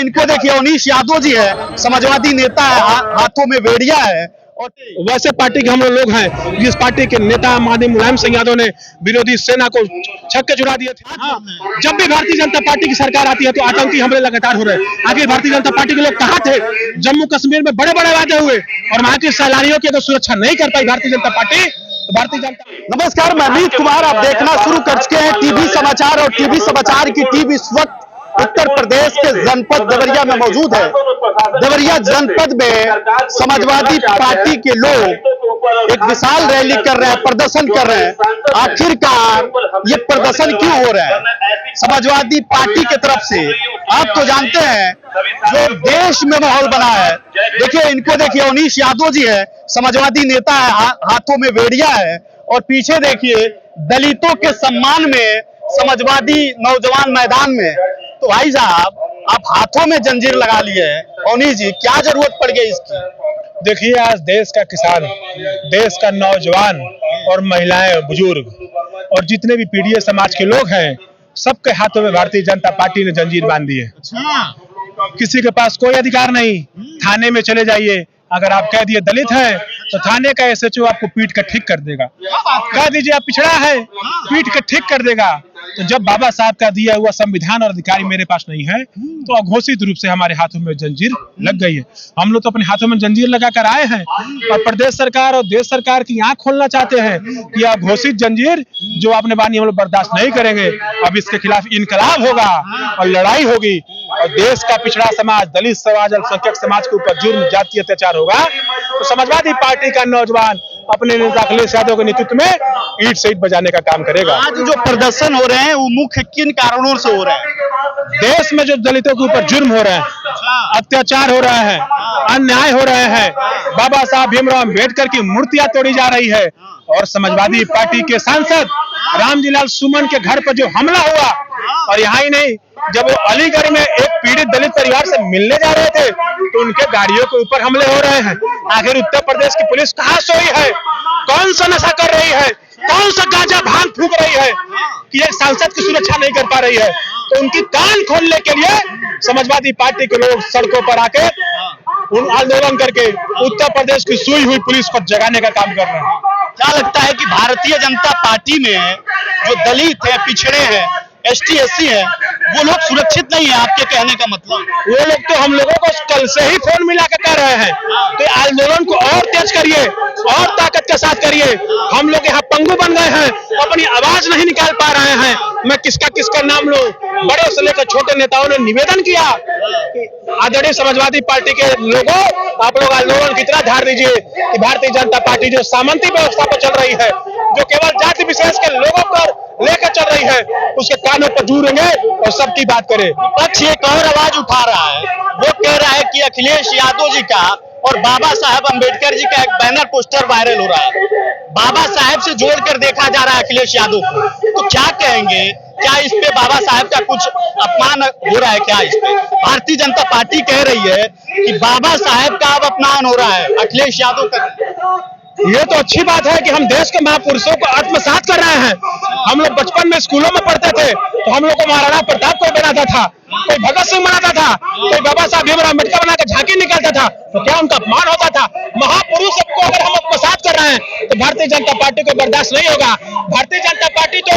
इनको देखिए, उनीश यादव जी है, समाजवादी नेता है, हाथों में बेड़िया है। और वैसे पार्टी के हम लोग हैं जिस पार्टी के नेता माननीय मुलायम सिंह यादव ने विरोधी सेना को छक्के छुड़ा दिए थे। जब भी भारतीय जनता पार्टी की सरकार आती है तो आतंकी हमले लगातार हो रहे हैं। आखिर भारतीय जनता पार्टी के लोग कहाँ थे? जम्मू कश्मीर में बड़े बड़े वादे हुए और वहां के सैलानियों की अगर सुरक्षा नहीं कर पाई भारतीय जनता पार्टी, तो भारतीय जनता। नमस्कार, मैं अमित कुमार, आप देखना शुरू कर चुके हैं टीवी समाचार। और टीवी समाचार की टीम इस वक्त उत्तर प्रदेश के जनपद देवरिया में मौजूद है। देवरिया जनपद में समाजवादी पार्टी के लोग एक विशाल रैली कर रहे हैं, प्रदर्शन कर रहे हैं। आखिरकार ये प्रदर्शन क्यों हो रहा है? समाजवादी पार्टी की तरफ से आप तो जानते हैं जो देश में माहौल बना है। देखिए, इनको देखिए, उनीश यादव जी है, समाजवादी नेता है, हाथों में बेड़िया है। और पीछे देखिए, दलितों के सम्मान में समाजवादी नौजवान मैदान में। तो भाई साहब, आप हाथों में जंजीर लगा लिए हैं। उनीश जी, क्या जरूरत पड़ गई इसकी? देखिए, आज देश का किसान, देश का नौजवान और महिलाएं, बुजुर्ग और जितने भी पीड़ित समाज के लोग हैं, सबके हाथों में भारतीय जनता पार्टी ने जंजीर बांध दी है। किसी के पास कोई अधिकार नहीं। थाने में चले जाइए, अगर आप कह दिए दलित हैं तो थाने का एसएचओ आपको पीट कर ठीक कर देगा। कह दीजिए आप पिछड़ा है, पीट कर ठीक कर देगा। तो जब बाबा साहब का दिया हुआ संविधान और अधिकारी मेरे पास नहीं है तो अघोषित रूप से हमारे हाथों में जंजीर लग गई है। हम लोग तो अपने हाथों में जंजीर लगा कर आए हैं और प्रदेश सरकार और देश सरकार की आंख खोलना चाहते हैं कि अघोषित जंजीर जो आपने बानी हम लोग बर्दाश्त नहीं करेंगे। अब इसके खिलाफ इनकलाब होगा और लड़ाई होगी और देश का पिछड़ा समाज, दलित समाज, अल्पसंख्यक समाज के ऊपर जुर्म, जातीय अत्याचार होगा तो समाजवादी पार्टी का नौजवान अपने नेता अखिलेश यादव के नेतृत्व में ईंट से ईंट बजाने का काम करेगा। आज जो प्रदर्शन हो रहे हैं वो मुख्य किन कारणों से हो रहे हैं? देश में जो दलितों के ऊपर जुर्म हो रहे हैं, अत्याचार हो रहे हैं, अन्याय हो रहे हैं, बाबा साहब भीमराव अम्बेडकर की मूर्तियां तोड़ी जा रही है और समाजवादी पार्टी के सांसद रामजीलाल सुमन के घर पर जो हमला हुआ, और यहाँ ही नहीं, जब वो अलीगढ़ में एक पीड़ित दलित परिवार से मिलने जा रहे थे तो उनके गाड़ियों के ऊपर हमले हो रहे हैं। आखिर उत्तर प्रदेश की पुलिस कहाँ सोई है? कौन सा नशा कर रही है? कौन सा गांजा भांग फूंक रही है कि एक सांसद की सुरक्षा नहीं कर पा रही है? तो उनकी कान खोलने के लिए समाजवादी पार्टी के लोग सड़कों पर आके आंदोलन करके उत्तर प्रदेश की सोई हुई पुलिस को जगाने का काम कर रहे हैं। क्या लगता है कि भारतीय जनता पार्टी में जो दलित है, पिछड़े हैं, एसटी एससी है, वो लोग सुरक्षित नहीं है? आपके कहने का मतलब वो लोग तो हम लोगों को कल से ही फोन मिला कर कह रहे हैं कि आंदोलन को और तेज करिए और ताकत के साथ करिए। हम लोग यहाँ पंगु बन गए हैं, अपनी आवाज नहीं निकाल पा रहे हैं। मैं किसका नाम लूं? बड़े से लेकर छोटे नेताओं ने निवेदन किया कि आदरणीय समाजवादी पार्टी के लोगों, आप लोग आंदोलन की तरह धार दीजिए कि भारतीय जनता पार्टी जो सामंती व्यवस्था पर चल रही है, जो केवल जाति विशेष के लोगों पर लेकर चल रही है, उसके कानों पर जूरेंगे और सबकी बात करें। विपक्ष एक और आवाज उठा रहा है, वो कह रहा है कि अखिलेश यादव जी का और बाबा साहब अम्बेडकर जी का एक बैनर पोस्टर वायरल हो रहा है। बाबा साहब से जोड़कर देखा जा रहा है अखिलेश यादव को। तो क्या कहेंगे? क्या इस पे बाबा साहब का कुछ अपमान हो रहा है? क्या इस पे भारतीय जनता पार्टी कह रही है कि बाबा साहब का अब अपमान हो रहा है अखिलेश यादव का? ये तो अच्छी बात है कि हम देश के महापुरुषों को आत्मसात कर रहे हैं। हम लोग बचपन में स्कूलों में पढ़ते थे तो हम लोग को महाराणा प्रताप कोई बनाता था, कोई भगत सिंह बनाता था, कोई बाबा साहब भीमराव अम्बेडकर बनाकर झांकी निकालता था। तो क्या उनका अपमान होता था? महापुरुष सबको अगर हम आत्मसात कर रहे हैं तो भारतीय जनता पार्टी को बर्दाश्त नहीं होगा। भारतीय जनता पार्टी तो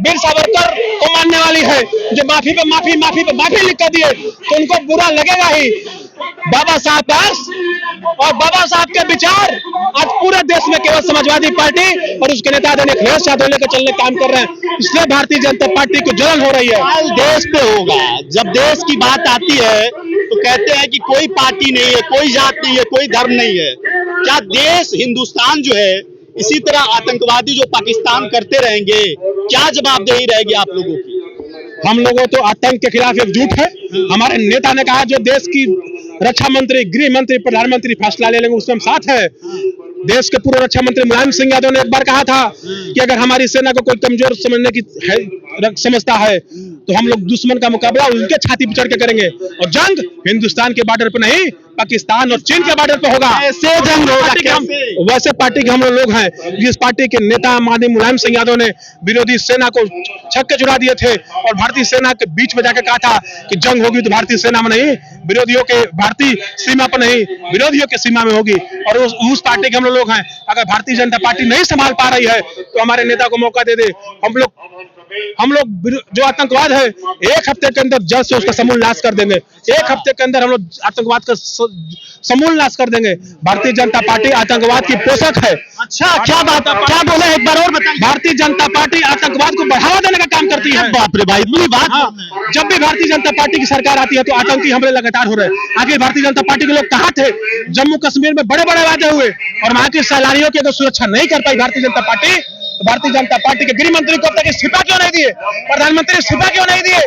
वीर सावरकर को मानने वाली है, जो माफी पे माफी लिख कर दिए तो उनको बुरा लगेगा ही। बाबा साहब पास और बाबा साहब के विचार आज पूरे देश में केवल समाजवादी पार्टी और उसके नेता आदरणीय अखिलेश यादव लेकर चलने काम कर रहे हैं। इसलिए भारतीय जनता पार्टी को जलन हो रही है। देश पे होगा, जब देश की बात आती है तो कहते हैं कि कोई पार्टी नहीं है, कोई जात नहीं है, कोई धर्म नहीं है। क्या देश, हिंदुस्तान जो है इसी तरह आतंकवादी जो पाकिस्तान करते रहेंगे? क्या जवाबदेही रहेगी आप लोगों की? हम लोगों तो आतंक के खिलाफ एकजुट है। हमारे नेता ने कहा जो देश की रक्षा मंत्री, गृह मंत्री, प्रधानमंत्री फैसला ले लेंगे उसमें हम साथ है। देश के पूर्व रक्षा मंत्री मुलायम सिंह यादव ने एक बार कहा था कि अगर हमारी सेना को कोई कमजोर समझने की समझता है तो हम लोग दुश्मन का मुकाबला उनके छाती पर चढ़ के करेंगे और जंग हिंदुस्तान के बॉर्डर पर नहीं पाकिस्तान और चीन के बॉर्डर पे होगा। ऐसे जंग होगा वैसे पार्टी के हम लोग हैं जिस पार्टी के नेता माननीय मुलायम सिंह यादव ने विरोधी सेना को छक्के छुड़ा दिए थे और भारतीय सेना के बीच में जाकर कहा था कि जंग होगी तो भारतीय सेना में नहीं, विरोधियों के भारतीय सीमा पर नहीं, विरोधियों के सीमा में होगी। और उस पार्टी के हम लोग हैं। अगर भारतीय जनता पार्टी नहीं संभाल पा रही है तो हमारे नेता को मौका दे दे। हम लोग जो आतंकवाद है 1 हफ्ते के अंदर जड़ से उसका समूल नाश कर देंगे। 1 हफ्ते के अंदर हम लोग आतंकवाद का समूल नाश कर देंगे। भारतीय जनता पार्टी आतंकवाद की पोषक है। अच्छा, क्या बात, क्या बोले एक बार और बताइए। भारतीय जनता पार्टी आतंकवाद को बढ़ावा देने का काम करती है। बाप रे भाई, इतनी बात। हाँ, जब भी भारतीय जनता पार्टी की सरकार आती है तो आतंकी हमले लगातार हो रहे हैं। आखिर भारतीय जनता पार्टी के लोग कहाँ थे? जम्मू कश्मीर में बड़े बड़े वादे हुए और वहां के सैलानियों की अगर सुरक्षा नहीं कर पाई भारतीय जनता पार्टी, तो भारतीय जनता पार्टी के गृह मंत्री को अब तक इस्तीफा क्यों नहीं दिए? प्रधानमंत्री इस्तीफा क्यों नहीं दिए?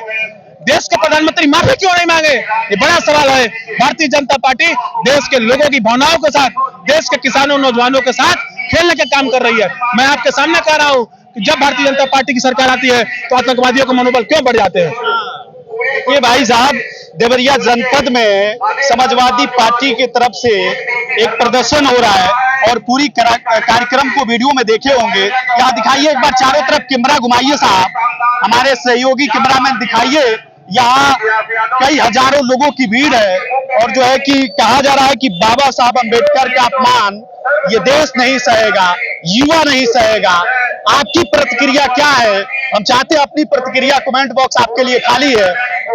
देश के प्रधानमंत्री माफी क्यों नहीं मांगे? ये बड़ा सवाल है। भारतीय जनता पार्टी देश के लोगों की भावनाओं के साथ, देश के किसानों नौजवानों के साथ खेलने का काम कर रही है। मैं आपके सामने कह रहा हूं कि जब भारतीय जनता पार्टी की सरकार आती है तो आतंकवादियों का मनोबल क्यों बढ़ जाते हैं? ये भाई साहब, देवरिया जनपद में समाजवादी पार्टी की तरफ से एक प्रदर्शन हो रहा है और पूरी कार्यक्रम को वीडियो में देखे होंगे। यहाँ दिखाइए एक बार, चारों तरफ कैमरा घुमाइए साहब, हमारे सहयोगी कैमरामैन दिखाइए। यहाँ कई हजारों लोगों की भीड़ है और जो है कि कहा जा रहा है कि बाबा साहब अम्बेडकर का अपमान ये देश नहीं सहेगा, युवा नहीं सहेगा। आपकी प्रतिक्रिया क्या है? हम चाहते हैं अपनी प्रतिक्रिया, कमेंट बॉक्स आपके लिए खाली है,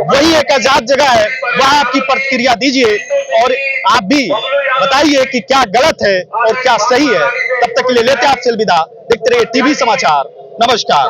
वही एक आजाद जगह है, वहां आपकी प्रतिक्रिया दीजिए और आप भी बताइए कि क्या गलत है और क्या सही है। तब तक के लिए लेते हैं आपसे अलविदा। देखते रहिए टीवी समाचार। नमस्कार।